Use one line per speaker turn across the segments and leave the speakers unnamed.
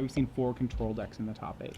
we've seen 4 control decks in the top 8.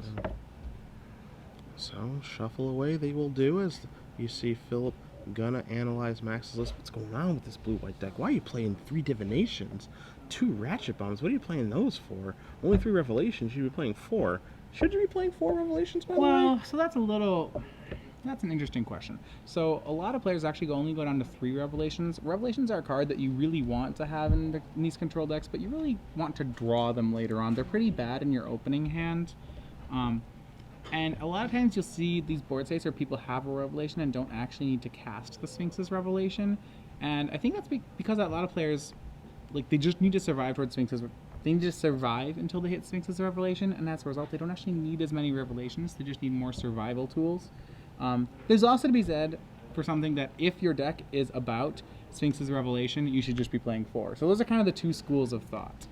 So, shuffle away they will do as you see Philip gonna analyze Max's list. What's going on with this blue-white deck? Why are you playing 3 divinations? 2 ratchet bombs? What are you playing those for? Only 3 revelations, you should be playing 4. Should you be playing 4 revelations, by the way?
Well, so that's an interesting question. So a lot of players actually only go down to 3 revelations. Revelations are a card that you really want to have in these control decks, but you really want to draw them later on. They're pretty bad in your opening hand. And a lot of times you'll see these board states where people have a revelation and don't actually need to cast the Sphinx's revelation. And I think that's because a lot of players, like, they just need to survive towards Sphinx's. They need to survive until they hit Sphinx's revelation, and as a result, they don't actually need as many revelations. They just need more survival tools. There's also to be said for something that if your deck is about Sphinx's revelation, you should just be playing 4. So those are kind of the 2 schools of thought.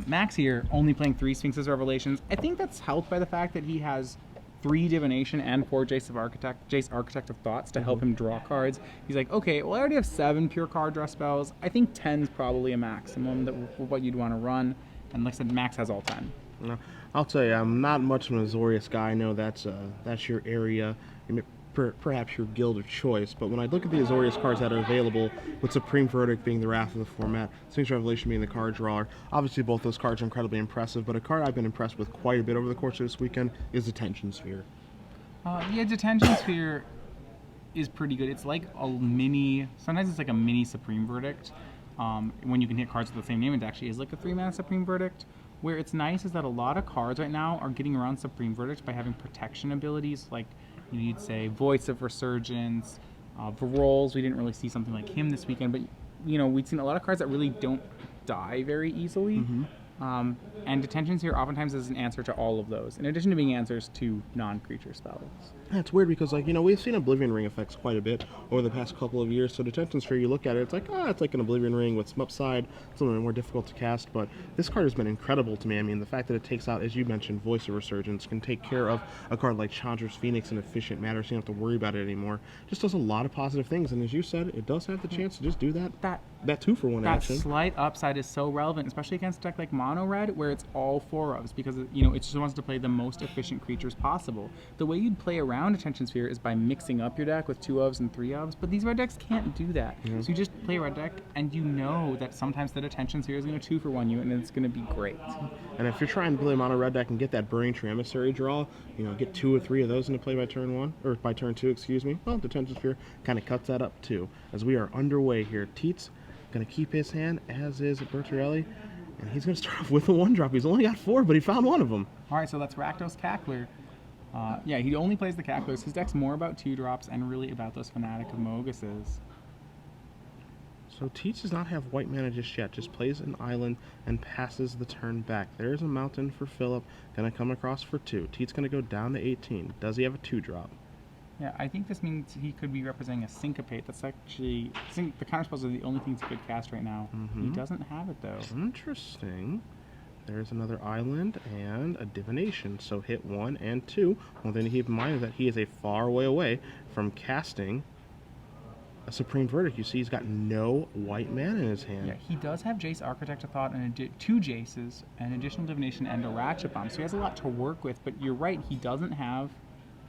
Max here, only playing 3 Sphinx's Revelations. I think that's helped by the fact that he has 3 Divination and 4 Jace Architect of Thoughts to help him draw cards. He's like, okay, well, I already have 7 pure card draw spells. I think 10's probably a maximum for what you'd want to run. And like I said, Max has all 10.
No, I'll tell you, I'm not much of an Azorius guy. I know that's your area. Perhaps your guild of choice, but when I look at the Azorius cards that are available, with Supreme Verdict being the Wrath of the format, Sphinx Revelation being the card drawer, obviously both those cards are incredibly impressive, but a card I've been impressed with quite a bit over the course of this weekend is Detention Sphere.
Yeah, Detention Sphere is pretty good. It's like a mini, sometimes it's like a mini Supreme Verdict, when you can hit cards with the same name. It actually is like a 3-mana Supreme Verdict. Where it's nice is that a lot of cards right now are getting around Supreme Verdict by having protection abilities, like you'd say Voice of Resurgence, Varolz. We didn't really see something like him this weekend, but we've seen a lot of cards that really don't die very easily. And Detentions here oftentimes is an answer to all of those, in addition to being answers to non-creature spells.
That's weird because, we've seen Oblivion Ring effects quite a bit over the past couple of years. So Detention Sphere, you look at it, it's like, it's like an Oblivion Ring with some upside. It's a little bit more difficult to cast, but this card has been incredible to me. I mean, the fact that it takes out, as you mentioned, Voice of Resurgence, can take care of a card like Chandra's Phoenix in efficient manner, so you don't have to worry about it anymore. Just does a lot of positive things, and as you said, it does have the chance to just do that 2-for-1 action.
That slight upside is so relevant, especially against a deck like Mono Red, where it's all 4-ofs, because it just wants to play the most efficient creatures possible. The way you'd play around Detention Sphere is by mixing up your deck with 2-ofs and 3-ofs, but these red decks can't do that. So you just play a red deck, and you know that sometimes the Detention Sphere is going to 2-for-1 you, and it's going to be great.
And if you're trying to play a Mono Red deck and get that Burning Tree Emissary draw, get 2 or 3 of those into play by turn 1, or by turn 2, excuse me, well, Detention Sphere kind of cuts that up too. As we are underway here, Tietze going to keep his hand, as is Bertorelli, and he's going to start off with a 1-drop. He's only got 4, but he found one of them.
All right, so that's Rakdos Cackler. Yeah, he only plays the Cacklers. His deck's more about 2-drops and really about those Fanatic of Moguses.
So Tietze does not have white mana just yet, just plays an island and passes the turn back. There's a mountain for Philip, going to come across for 2. Tietze going to go down to 18. Does he have a 2-drop?
Yeah, I think this means he could be representing a Syncopate. That's actually, I think the counterspells are the only things he could cast right now. He doesn't have it, though.
Interesting. There's another island and a divination. So hit 1 and 2. One thing to keep in mind is that he is a far way away from casting a Supreme Verdict. You see he's got no white mana in his hand.
Yeah, he does have Jace Architect of Thought and 2 Jaces, an additional divination, and a Ratchet Bomb. So he has a lot to work with, but you're right, he doesn't have...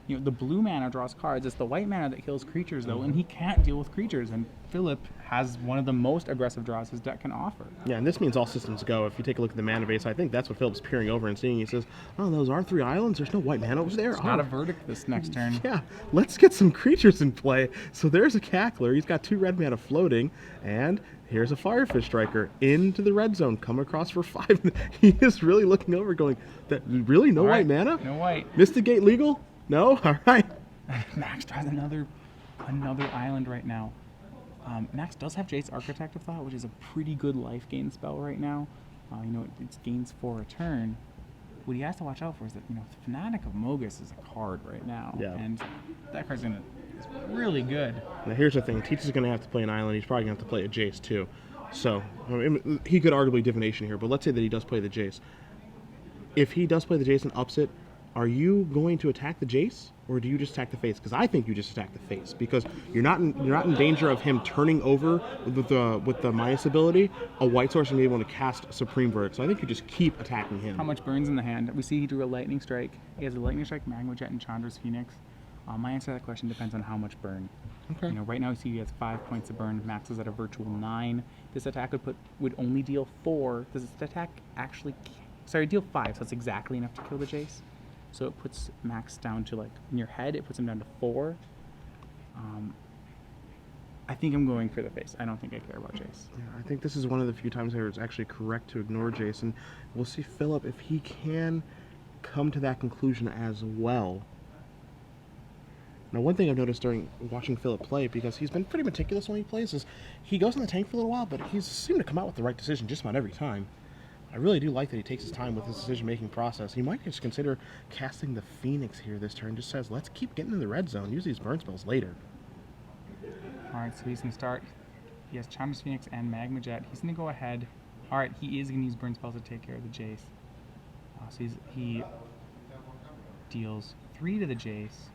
the blue mana draws cards. It's the white mana that kills creatures, though, and he can't deal with creatures. And Philip has one of the most aggressive draws his deck can offer.
Yeah, and this means all systems go. If you take a look at the mana base, I think that's what Philip's peering over and seeing. He says, oh, those are 3 islands. There's no white mana over there.
It's not a verdict this next turn.
Yeah, let's get some creatures in play. So there's a Cackler. He's got 2 red mana floating, and here's a Firefish Striker into the red zone. Come across for 5. He is really looking over going, really? No white mana?
No white.
Mystic Gate legal? No? All right.
Max tries another island right now. Max does have Jace Architect of Thought, which is a pretty good life gain spell right now. It gains 4 a turn. What he has to watch out for is that, Fanatic of Mogus is a card right now.
Yeah.
And that card's is really good.
Now here's the thing. Tietze is going to have to play an island. He's probably going to have to play a Jace too. So he could arguably divination here, but let's say that he does play the Jace. If he does play the Jace and ups it, Are you going to attack the Jace, or do you just attack the face? Because I think you just attack the face, because you're not in danger of him turning over with the minus ability a white source and be able to cast Supreme Verdict. So I think you just keep attacking him.
How much burns in the hand? We see he drew a Lightning Strike. He has a Lightning Strike, Magma Jet, and Chandra's Phoenix. My answer to that question depends on how much burn.
Okay.
You know, right now we see he has 5 points of burn. Max is at a virtual 9. This attack would only deal 4. Does this attack actually? Sorry, deal 5. So that's exactly enough to kill the Jace. So it puts Max down to, like, in your head, it puts him down to 4. I think I'm going for the face. I don't think I care about Jace.
Yeah, I think this is one of the few times where it's actually correct to ignore Jason. We'll see Philip if he can come to that conclusion as well. Now, one thing I've noticed during watching Philip play, because he's been pretty meticulous when he plays, is he goes in the tank for a little while, but he's seemed to come out with the right decision just about every time. I really do like that he takes his time with his decision-making process. He might just consider casting the Phoenix here this turn. Just says, let's keep getting in the red zone. Use these burn spells later.
Alright, so he's going to start. He has Chandra's Phoenix and Magma Jet. He's going to go ahead. Alright, he is going to use burn spells to take care of the Jace. So he deals 3 to the Jace.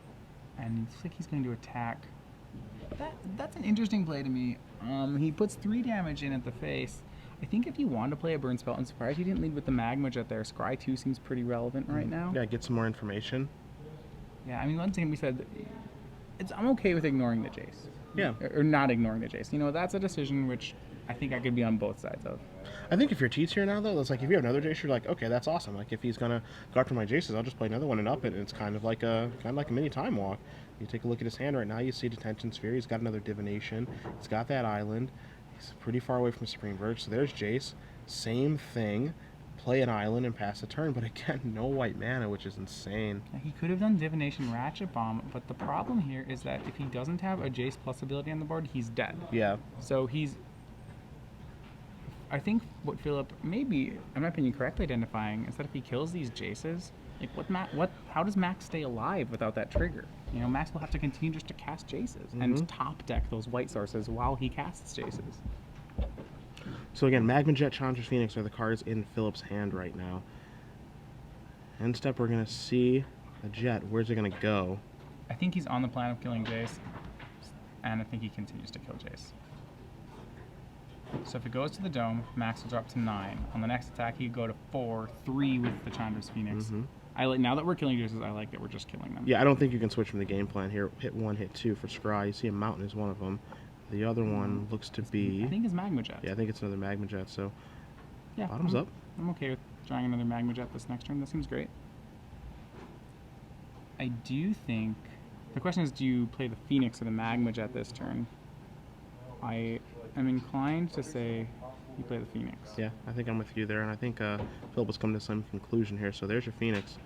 And it looks like he's going to attack. That's an interesting play to me. He puts 3 damage in at the face. I think if you want to play a burn spell, I'm surprised he didn't lead with the Magma Jet there. Scry 2 seems pretty relevant right now.
Yeah, get some more information.
Yeah, I mean, one thing we said, I'm okay with ignoring the Jace.
Yeah.
Or not ignoring the Jace. You know, that's a decision which I think I could be on both sides of.
I think if you're Tietze here now, though, it's like if you have another Jace, you're like, okay, that's awesome. Like if he's gonna go after my Jaces, I'll just play another one and up it. And it's kind of like a mini time walk. You take a look at his hand right now. You see Detention Sphere. He's got another Divination. He's got that island. He's pretty far away from Supreme Verdict. So there's Jace. Same thing. Play an island and pass a turn, but again, no white mana, which is insane.
He could have done Divination Ratchet Bomb, but the problem here is that if he doesn't have a Jace Plus ability on the board, he's dead.
Yeah.
So I think what Philip may be, in my opinion, correctly identifying is that if he kills these Jaces, like how does Max stay alive without that trigger? You know, Max will have to continue just to cast Jaces and top deck those white sources while he casts Jaces.
So again, Magma Jet, Chandra's Phoenix are the cards in Philip's hand right now. End step, we're going to see a Jet. Where's it going to go?
I think he's on the plan of killing Jace, and I think he continues to kill Jace. So if it goes to the Dome, Max will drop to 9. On the next attack, he'd go to 4, 3 with the Chandra's Phoenix. Now that we're killing Jaces, I like that we're just killing them.
Yeah, I don't think you can switch from the game plan here. Hit 1, hit 2 for Scry. You see a Mountain is one of them. The other one looks to be...
I think it's Magma Jet.
Yeah, I think it's another Magma Jet, so...
Yeah,
bottoms up.
I'm okay with drawing another Magma Jet this next turn. That seems great. I do think... The question is, do you play the Phoenix or the Magma Jet this turn? I am inclined to say you play the Phoenix.
Yeah, I think I'm with you there, and I think Philip was coming to some conclusion here. So there's your Phoenix.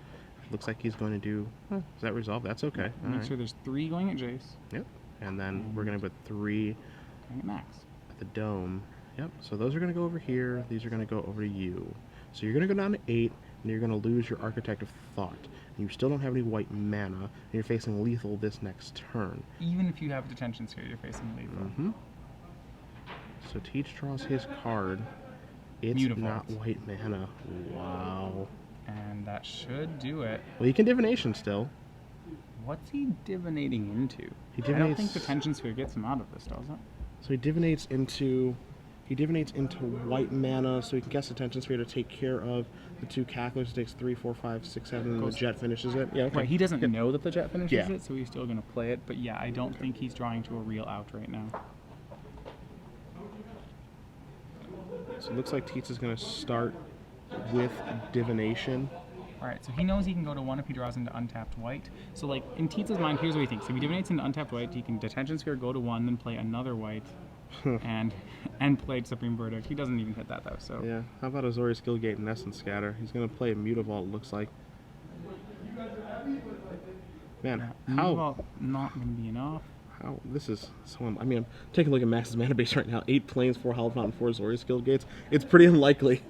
Looks like he's going to do... Does that resolve? That's okay.
Make sure there's 3 going at Jace.
Yep. And then we're going to put 3
going at Max.
At the Dome. Yep. So those are going to go over here. These are going to go over to you. So you're going to go down to 8, and you're going to lose your Architect of Thought. And you still don't have any white mana, and you're facing lethal this next turn.
Even if you have Detention Sphere, you're facing lethal.
So Teach draws his card. It's
Beautiful.
Not white mana. Wow.
And that should do it.
Well, he can Divination still.
What's he divinating into?
I
don't think Detention Sphere gets him out of this, does it?
So he divinates into white mana, so he can cast Detention Sphere to take care of the 2 Cacklers. It takes 3, 4, 5, 6, 7, and the Jet finishes it. Yeah, okay.
Right, he doesn't know that the Jet finishes it, so he's still going to play it. But yeah, I don't think he's drawing to a real out right now.
So it looks like Tietze is going to start with Divination.
Alright, so he knows he can go to 1 if he draws into untapped white. So, like, in Tietze's mind, here's what he thinks. If he divinates into untapped white, he can Detention Sphere, go to 1, then play another white, and play Supreme Verdict. He doesn't even hit that, though, so...
Yeah, how about Azori Skillgate and Essence Scatter? He's going to play a Mutavault, it looks like. Man, how...
Mutavault not going to be enough.
How... This is so... I mean, I'm taking a look at Max's mana base right now. 8 Plains, 4 Hellfont, and 4 Azori Skillgates. It's pretty unlikely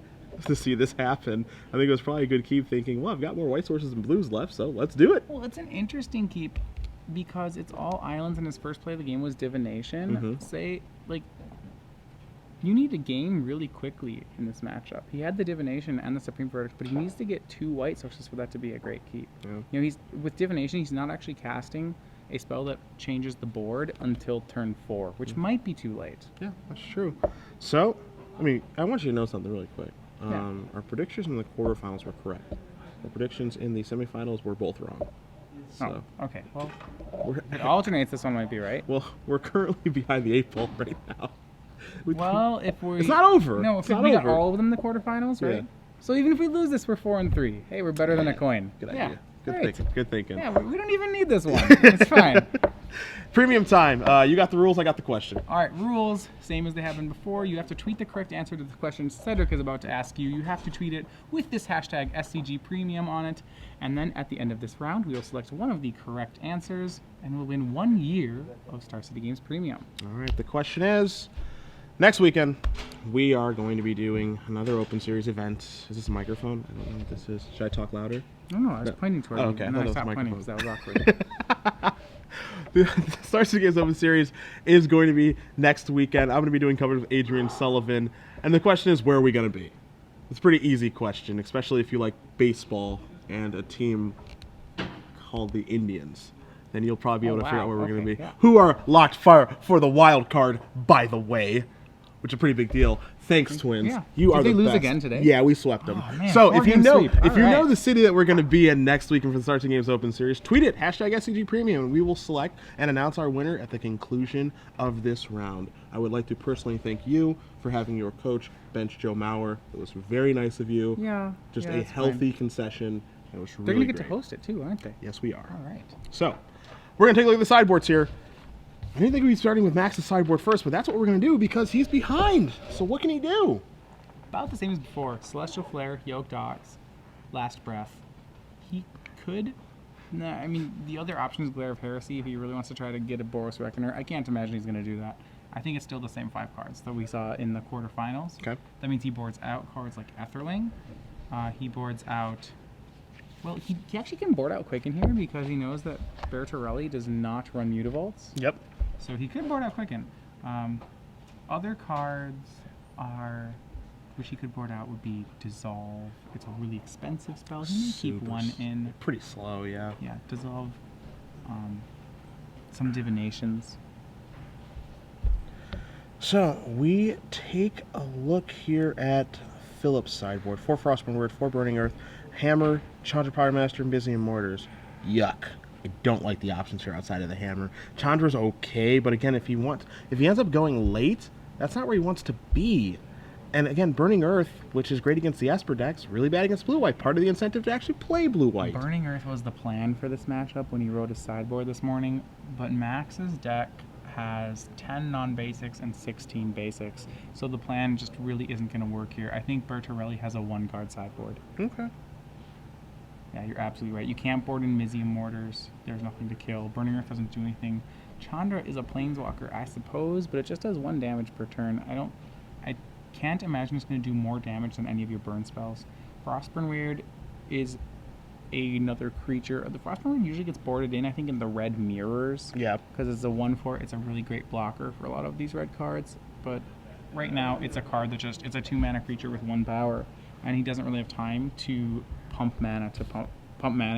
to see this happen. I think it was probably a good keep thinking, well, I've got more white sources and blues left, so let's do it.
Well, it's an interesting keep because it's all islands, and his first play of the game was Divination. Say, like, You need to game really quickly in this matchup. He had the Divination and the Supreme Verdict, but he needs to get 2 white sources for that to be a great keep.
Yeah.
You know, he's with Divination, he's not actually casting a spell that changes the board until turn 4, which might be too late.
Yeah, that's true. So, I mean, I want you to know something really quick.
Yeah.
Our predictions in the quarterfinals were correct. Our predictions in the semifinals were both wrong. So,
Oh, okay. Well,
we're,
it alternates. This one might be right.
well, we're currently behind the 8 ball right now.
Well, if we...
It's not over.
No,
It's
if
not
we got
over.
all of them in the quarterfinals, right?
Yeah.
So even if we lose this, we're 4-3. Hey, we're better than a coin.
Good
Yeah.
idea. Good
Great.
thinking. Good thinking.
Yeah, we don't even need this one. It's fine.
Premium time. You got the rules. I got the question.
All right, rules, same as they have been before. You have to tweet the correct answer to the question Cedric is about to ask you. You have to tweet it with this hashtag SCG Premium on it. And then at the end of this round, we will select one of the correct answers and we'll win 1 year of Star City Games Premium.
All right. The question is, next weekend, we are going to be doing another Open Series event. Is this a microphone? I don't know what this is. Should I talk louder?
No, I was pointing toward you.
okay.
And
I
then I
thought
stopped
it was
pointing
microphone.
because that was awkward.
The Star City Games Open Series is going to be next weekend. I'm going to be doing coverage with Adrian Sullivan. And the question is, where are we going to be? It's a pretty easy question, especially if you like baseball and a team called the Indians. Then you'll probably be able to figure out where we're going to be.
Yeah.
Who are locked for the wild card, by the way, which is a pretty big deal. Thanks, Twins.
Yeah.
You
Did
are
they
the
lose
best.
again today?
Yeah, we swept them.
Oh, man,
so if you
4-game
know
sweep.
if you
All
know
right.
the city that we're going to be in next weekend for the Star City Games Open Series, tweet it hashtag SCG Premium, and we will select and announce our winner at the conclusion of this round. I would like to personally thank you for having your coach bench Joe Mauer. It was very nice of you.
Yeah.
Just
yeah,
a
that's
healthy
fine.
concession. It was
They're
really
going to get
great.
to host it too, aren't they?
Yes, we are.
All right.
So, we're going to take a look at the sideboards here. I didn't think we'd be starting with Max's sideboard first, but that's what we're going to do because he's behind. So what can he do?
About the same as before. Celestial Flare, Yoked Ox, Last Breath. He could... Nah, I mean, the other option is Glare of Heresy if he really wants to try to get a Boros Reckoner. I can't imagine he's going to do that. I think it's still the same 5 cards that we saw in the quarterfinals.
Okay.
That means he boards out cards like Etherling. He boards out... Well, he actually can board out Quicken here because he knows that Bertorelli does not run Mutavaults.
Yep.
So he could board out Quicken. Other cards are... which he could board out would be Dissolve. It's a really expensive spell. He may keep
Super
one in.
Pretty slow, yeah.
Yeah, Dissolve. Some Divinations.
So, we take a look here at Philip's sideboard. 4 Frostborn Word, 4 Burning Earth, Hammer, Chandra Pyromaster, and Byzantium Mortars. Yuck. I don't like the options here outside of the Hammer. Chandra's okay, but again, if he ends up going late, that's not where he wants to be. And again, Burning Earth, which is great against the Esper decks, really bad against Blue-White. Part of the incentive to actually play Blue-White.
Burning Earth was the plan for this matchup when he wrote his sideboard this morning, but Max's deck has 10 non-basics and 16 basics, so the plan just really isn't going to work here. I think Bertorelli has a 1-card sideboard.
Okay.
Yeah, you're absolutely right. You can't board in Mysium Mortars. There's nothing to kill. Burning Earth doesn't do anything. Chandra is a Planeswalker, I suppose, but it just does 1 damage per turn. I can't imagine it's going to do more damage than any of your burn spells. Frostburn Weird is another creature. The Frostburn Weird usually gets boarded in, I think, in the red mirrors.
Yeah.
Because it's a 1/4. It's a really great blocker for a lot of these red cards. But right now, it's a card that it's a 2-mana creature with 1 power, and he doesn't really have time to pump mana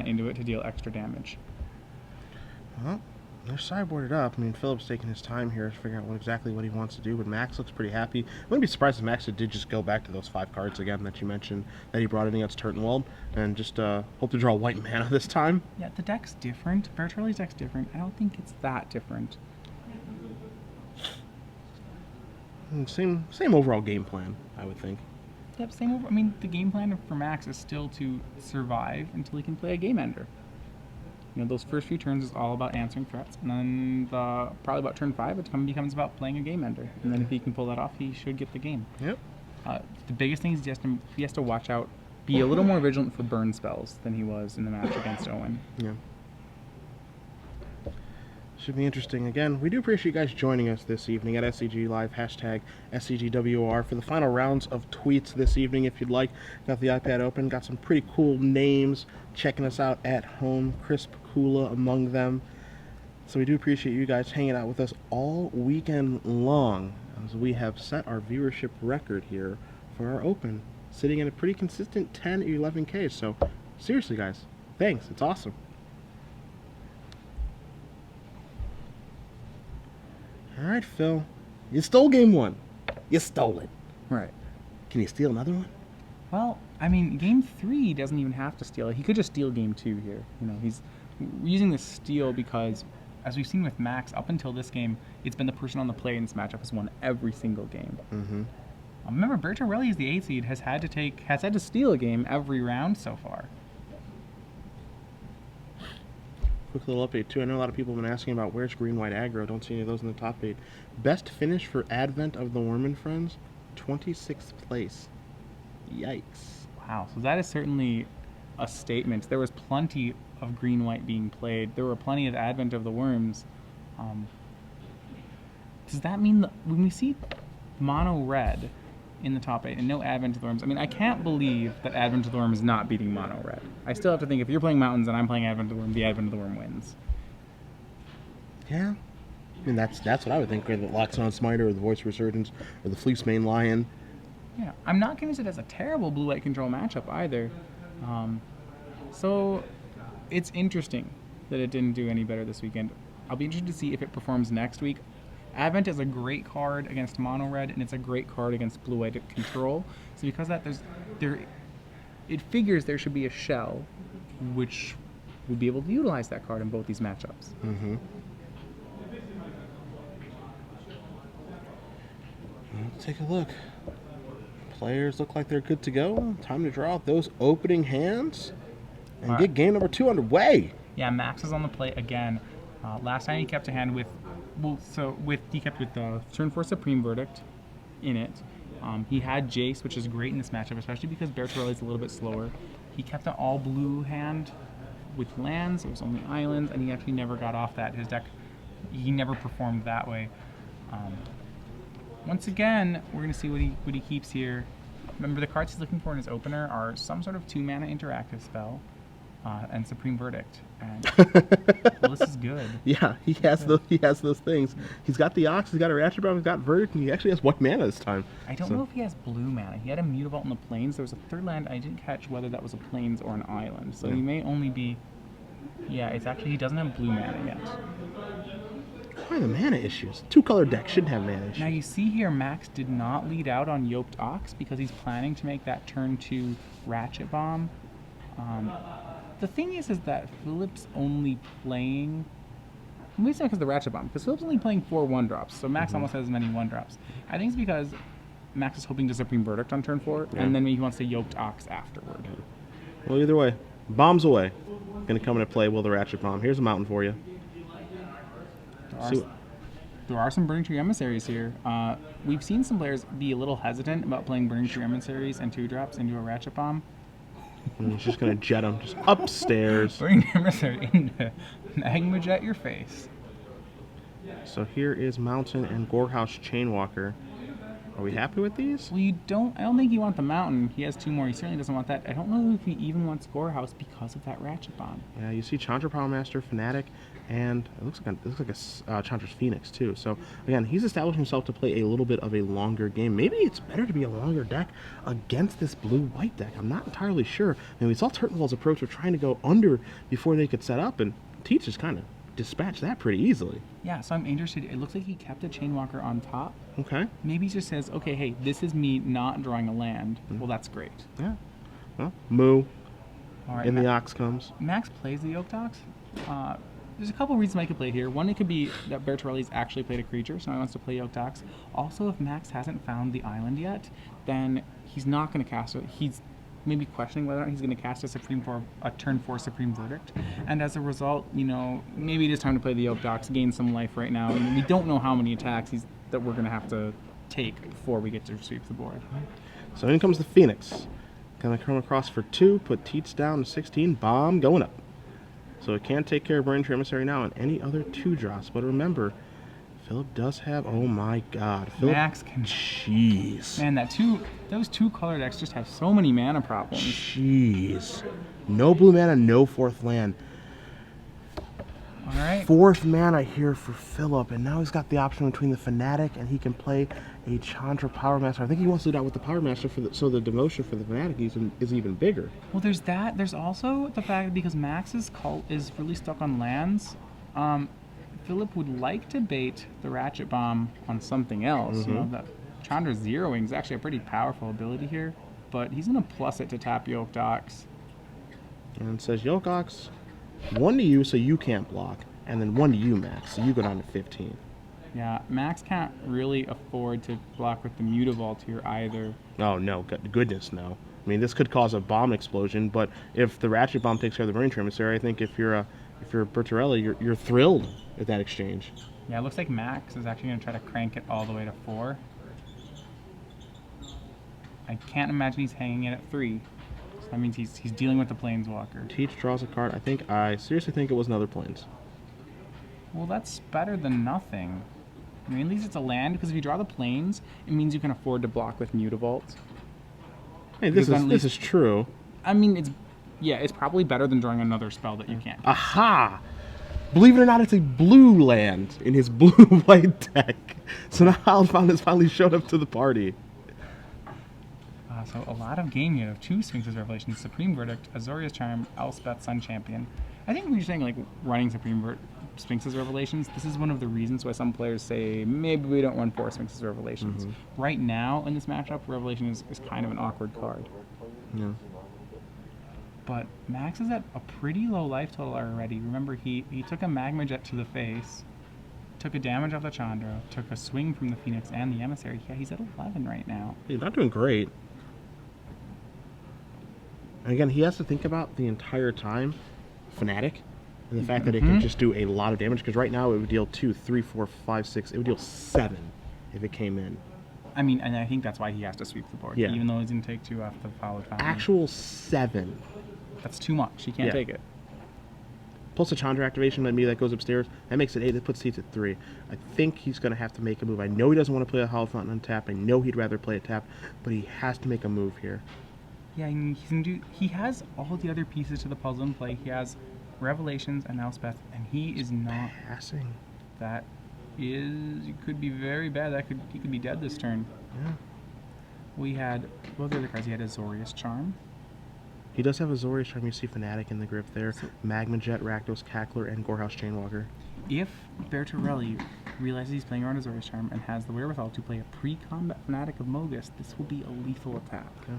into it to deal extra damage.
Well, they're sideboarded up. I mean, Philip's taking his time here to figure out exactly what he wants to do, but Max looks pretty happy. I wouldn't be surprised if Max did just go back to those 5 cards again that you mentioned that he brought in against Turtenwald and just hope to draw white mana this time.
Yeah, the deck's different. Bertorelli's deck's different. I don't think it's that different.
Same overall game plan, I would think.
Yep, same over. I mean, the game plan for Max is still to survive until he can play a game ender. You know, those first few turns is all about answering threats, and then probably about turn 5, it becomes about playing a game ender. And then if he can pull that off, he should get the game.
Yep.
The biggest thing is he has to watch out, be a little more vigilant for burn spells than he was in the match against Owen.
Yeah. Should be interesting. Again, we do appreciate you guys joining us this evening at SCG Live, hashtag SCGWOR, for the final rounds of tweets this evening. If you'd like, got the iPad open, got some pretty cool names checking us out at home, Chris Pakula among them. So we do appreciate you guys hanging out with us all weekend long. as we have set our viewership record here for our open, sitting at a pretty consistent 10 or 11K. So seriously, guys, thanks. It's awesome. All right, Phil, you stole game 1. You stole it.
Right.
Can you steal another one?
Well, I mean, game 3 he doesn't even have to steal it. He could just steal game 2 here. You know, he's using this steal because, as we've seen with Max, up until this game, it's been the person on the play in this matchup has won every single game.
Mm-hmm.
Remember, Bertorelli is the 8 seed, has had to steal a game every round so far.
Quick little update too. I know a lot of people have been asking about where's green-white aggro. Don't see any of those in the top 8. Best finish for Advent of the Worm and Friends, 26th place. Yikes.
Wow, so that is certainly a statement. There was plenty of green-white being played. There were plenty of Advent of the Worms. Does that mean that when we see mono-red in the top 8 and no Advent of the Worms, I mean, I can't believe that Advent of the Worm is not beating mono-red. I still have to think, if you're playing Mountains and I'm playing Advent of the Worm, the Advent of the Worm wins.
Yeah. I mean, that's what I would think. Or the Loxodon Smiter, or the Voice Resurgence, or the Fleece Mane Lion.
Yeah, I'm not convinced it has a terrible blue-white control matchup either. So it's interesting that it didn't do any better this weekend. I'll be interested to see if it performs next week. Advent is a great card against mono-red, and it's a great card against blue-white control. So because of that, it figures there should be a shell which would be able to utilize that card in both these matchups.
Mm-hmm. Let's take a look. Players look like they're good to go. Time to draw out those opening hands and get game number 2 underway.
Yeah, Max is on the play again. Last time he kept a hand with, he kept with the turn 4 Supreme Verdict in it. He had Jace, which is great in this matchup, especially because Bertorelli is a little bit slower. He kept an all blue hand with lands. It was only islands, and he actually never got off that. His deck, he never performed that way. Once again, we're going to see what he keeps here. Remember, the cards he's looking for in his opener are some sort of 2-mana interactive spell and Supreme Verdict. And well, this is good.
Yeah, he has those things. He's got the Ox, he's got a Ratchet Bomb, he's got Verdict, and he actually has 1 mana this time.
I don't know if he has blue mana. He had a Mutavault in the Plains. There was a 3rd land. I didn't catch whether that was a Plains or an island. So he may only be... Yeah, it's actually... He doesn't have blue mana yet.
Why are the mana issues? 2-color deck shouldn't have mana issues.
Now you see here, Max did not lead out on Yoked Ox because he's planning to make that turn 2 Ratchet Bomb. The thing is that Philip's only playing... Maybe it's not because of the Ratchet Bomb, because Philip's only playing 4 1-drops, so Max almost has as many 1-drops. I think it's because Max is hoping to Supreme Verdict on turn 4, and then maybe he wants to Yoked Ox afterward.
Well, either way, bombs away. Gonna come into play with the Ratchet Bomb. Here's a mountain for you.
There are some Burning Tree Emissaries here. We've seen some players be a little hesitant about playing Burning Tree Emissaries and 2-drops into a Ratchet Bomb.
And he's just going to jet them just upstairs.
Burning Tree Emissary into Magma Jet your face.
So here is Mountain and Gorehouse Chainwalker. Are we happy with these?
Well, I don't think you want the Mountain. He has 2 more. He certainly doesn't want that. I don't know if he even wants Gorehouse because of that Ratchet Bomb.
Yeah, you see Chandra Power Master, Fnatic, and it looks like a Chandra's Phoenix too. So again, he's established himself to play a little bit of a longer game. Maybe it's better to be a longer deck against this blue-white deck. I'm not entirely sure. I mean, we saw Turtle's approach of trying to go under before they could set up, and Tietze just kind of dispatched that pretty easily.
Yeah, so I'm interested. It looks like he kept a Chainwalker on top.
Okay.
Maybe he just says, okay, hey, this is me not drawing a land. Well, that's great.
Yeah. Well, Moo.
All right,
and the Ox comes.
Max plays the Yoked Ox. There's a couple reasons why he could play it here. One, it could be that Bertorelli's actually played a creature, so he wants to play Yoked Ox. Also, if Max hasn't found the island yet, then he's not going to cast it. He's maybe questioning whether or not he's going to cast a turn 4 Supreme Verdict. And as a result, maybe it is time to play the Yoked Ox, gain some life right now. We don't know how many attacks that we're going to have to take before we get to sweep the board.
So in comes the Phoenix. Gonna come across for 2, put Tietze down to 16, bomb going up. So it can take care of Burning Tree Emissary now and any other 2-drops. But remember, Philip does have, oh my god. Philip,
Max can...
Jeez.
Man, those 2-color decks just have so many mana problems.
Jeez. No blue mana, no 4th land.
All right.
4th mana here for Philip, and now he's got the option between the Fanatic and he can play a Chandra Power Master. I think he wants to do that with the Power Master so the demotion for the Fanatic is even bigger.
Well, there's that. There's also the fact that because Max's cult is really stuck on lands, Philip would like to bait the Ratchet Bomb on something else. You know, that Chandra zeroing is actually a pretty powerful ability here, but he's going to plus it to tap Yolk Docks.
And it says Yolk Ox, 1 to you so you can't block, and then 1 to you, Max, so you go down to 15.
Yeah, Max can't really afford to block with the Mutavault here either.
Oh, no, goodness, no. I mean, this could cause a bomb explosion, but if the Ratchet Bomb takes care of the Brain Emissary, I think if you're Bertorelli, you're thrilled at that exchange.
Yeah, it looks like Max is actually going to try to crank it all the way to 4. I can't imagine he's hanging it at 3. So that means he's dealing with the Planeswalker.
Teach draws a card. I seriously think it was another Plains.
Well, that's better than nothing. I mean, at least it's a land, because if you draw the Plains, it means you can afford to block with Mutavault.
Hey, this is true.
I mean, it's probably better than drawing another spell that you can't.
Aha! Believe it or not, it's a blue land in his blue-white deck. So now Howlbound has finally showed up to the party.
So a lot of game here of 2 Sphinx's Revelations, Supreme Verdict, Azorius Charm, Elspeth, Sun Champion. I think when you're saying like running Sphinx's Revelations, this is one of the reasons why some players say maybe we don't run 4 Sphinx's Revelations. Right now in this matchup, Revelation is kind of an awkward card.
Yeah.
But Max is at a pretty low life total already. Remember, he took a Magma Jet to the face, took a damage off the Chandra, took a swing from the Phoenix and the Emissary. Yeah, he's at 11 right now.
He's not doing great. And again, he has to think about the entire time Fanatic and the fact that it can just do a lot of damage, because right now it would deal 2, 3, 4, 5, 6. It would deal 7 if it came in.
I mean, and I think that's why he has to sweep the board, even though he's going to take 2 off the followed fountain.
Actual 7.
That's too much. He can't take it.
Plus a Chandra activation that goes upstairs. That makes it 8. That puts Tietze at 3. I think he's going to have to make a move. I know he doesn't want to play a Hollow Fountain untap. I know he'd rather play a tap, but he has to make a move here.
Yeah, I mean, he has all the other pieces to the puzzle in play. He has Revelations and Elspeth, and he is not
passing.
That could be very bad. He could be dead this turn.
Yeah.
We had both the other cards. He had Azorius Charm.
He does have Azorius Charm. You see Fanatic in the grip there. Magma Jet, Rakdos, Cackler, and Gorehouse Chainwalker.
If Bertorelli realizes he's playing around Azorius Charm and has the wherewithal to play a pre-combat Fanatic of Mogus, this will be a lethal attack.
Okay.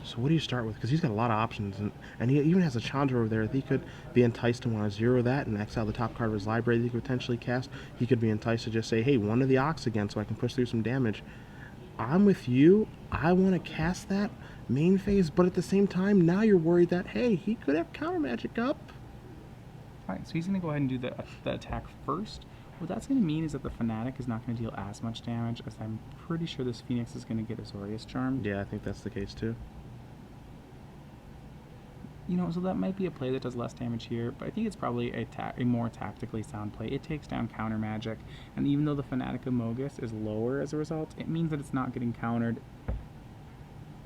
So what do you start with? Because he's got a lot of options, and he even has a Chandra over there. He could be enticed to want to zero that and exile the top card of his library that he could potentially cast. He could be enticed to just say, hey, 1 of the Ox again so I can push through some damage. I'm with you. I want to cast that main phase, but at the same time, now you're worried that, hey, he could have counter magic up.
Alright, so he's going to go ahead and do the attack first. What that's going to mean is that the Fanatic is not going to deal as much damage, as I'm pretty sure this Phoenix is going to get Azorius Charm.
Yeah, I think that's the case too.
You know, so that might be a play that does less damage here, but I think it's probably a more tactically sound play. It takes down counter magic, and even though the Fanatic of Mogus is lower as a result, it means that it's not getting countered.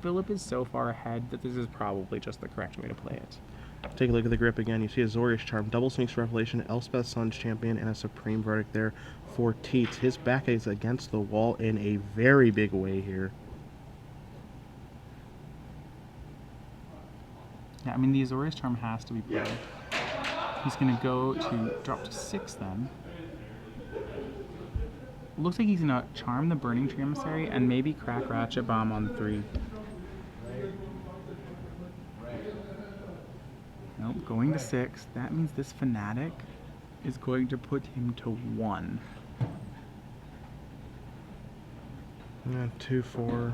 Philip is so far ahead that this is probably just the correct way to play it.
Take a look at the grip again. You see Azorius Charm, Double Sphinx Revelation, Elspeth Sun's Champion, and a Supreme Verdict there for Tietze. His back is against the wall in a very big way here.
Yeah, I mean, the Azorius Charm has to be played. He's going to go to drop to 6 then. Looks like he's going to charm the Burning Tree Emissary and maybe crack Ratchet Bomb on 3. Nope, going to 6. That means this Fanatic is going to put him to 1.
2, 4,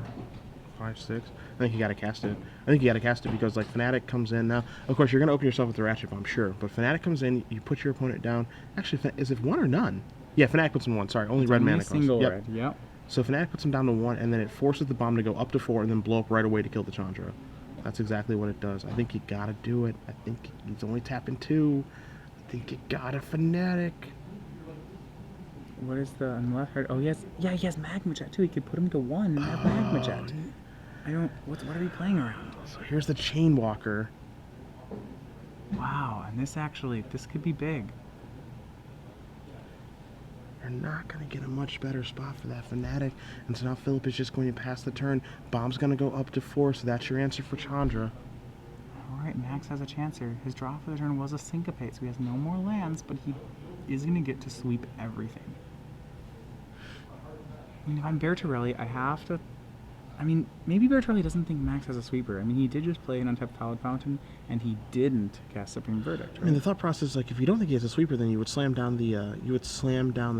5, 6. I think you gotta cast it. I think you gotta cast it because like Fanatic comes in now. Of course, you're gonna open yourself with the Ratchet Bomb, sure. But Fanatic comes in, you put your opponent down. Actually, is it 1 or none? Yeah, Fanatic puts him 1. Sorry, only red mana cost.
Single red. Yep.
So Fanatic puts him down to 1, and then it forces the bomb to go up to 4, and then blow up right away to kill the Chandra. That's exactly what it does. I think you gotta do it. I think he's only tapping 2. I think you got a Fanatic.
What is the on the left card? Oh, he has Magma Jet too. He could put him to 1 and have Magma Jet. What are we playing around?
So here's the Chainwalker.
Wow, and this could be big.
You're not going to get a much better spot for that Fnatic. And so now Philip is just going to pass the turn. Bomb's going to go up to 4, so that's your answer for Chandra.
Alright, Max has a chance here. His draw for the turn was a Syncopate, so he has no more lands, but he is going to get to sweep everything. I mean, if I'm Bertorelli, I have to... I mean, maybe Bertorelli doesn't think Max has a sweeper. I mean, he did just play an untapped Cloud Fountain, and he didn't cast Supreme Verdict, right?
I mean, the thought process is like, if you don't think he has a sweeper, then you would slam down the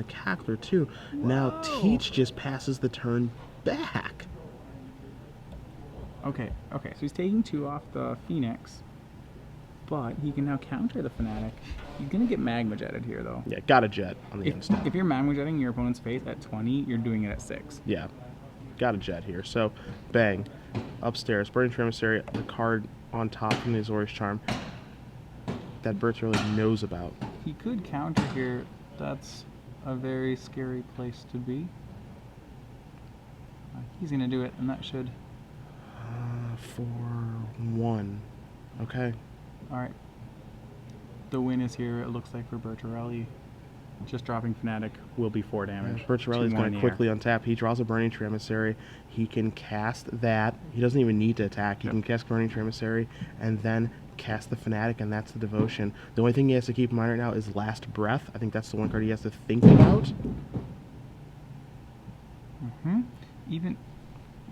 Cackler too.
Whoa.
Now Tietze just passes the turn back.
Okay, so he's taking 2 off the Phoenix, but he can now counter the Fnatic. He's going to get Magma Jetted here, though.
Yeah, got a jet on the instant.
If you're Magma Jetting your opponent's face at 20, you're doing it at 6.
Yeah, got a jet here. So, bang. Upstairs, Burning Emissary, the card on top from the Azorius Charm that Bertorelli knows about.
He could counter here. That's a very scary place to be. He's going to do it, and that should...
For 1. Okay.
Alright. The win is here, it looks like, for Bertorelli. Just dropping Fnatic will be 4 damage.
Bertorelli's going to quickly untap. He draws a Burning Tree Emissary. He can cast that. He doesn't even need to attack. He can cast Burning Tree Emissary and then cast the Fnatic, and that's the Devotion. The only thing he has to keep in mind right now is Last Breath. I think that's the one card he has to think about.
Even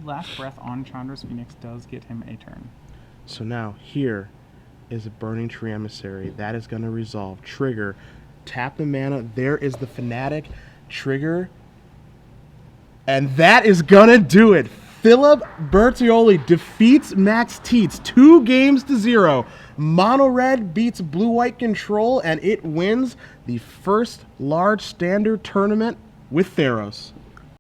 Last Breath on Chandra's Phoenix does get him a turn.
So now, here is a Burning Tree Emissary. That is going to resolve. Trigger. Tap the mana. There is the Fnatic. Trigger. And that is going to do it. Philip Bertorelli defeats Max Tietze 2-0. Mono Red beats Blue White Control, and it wins the first large standard tournament with Theros.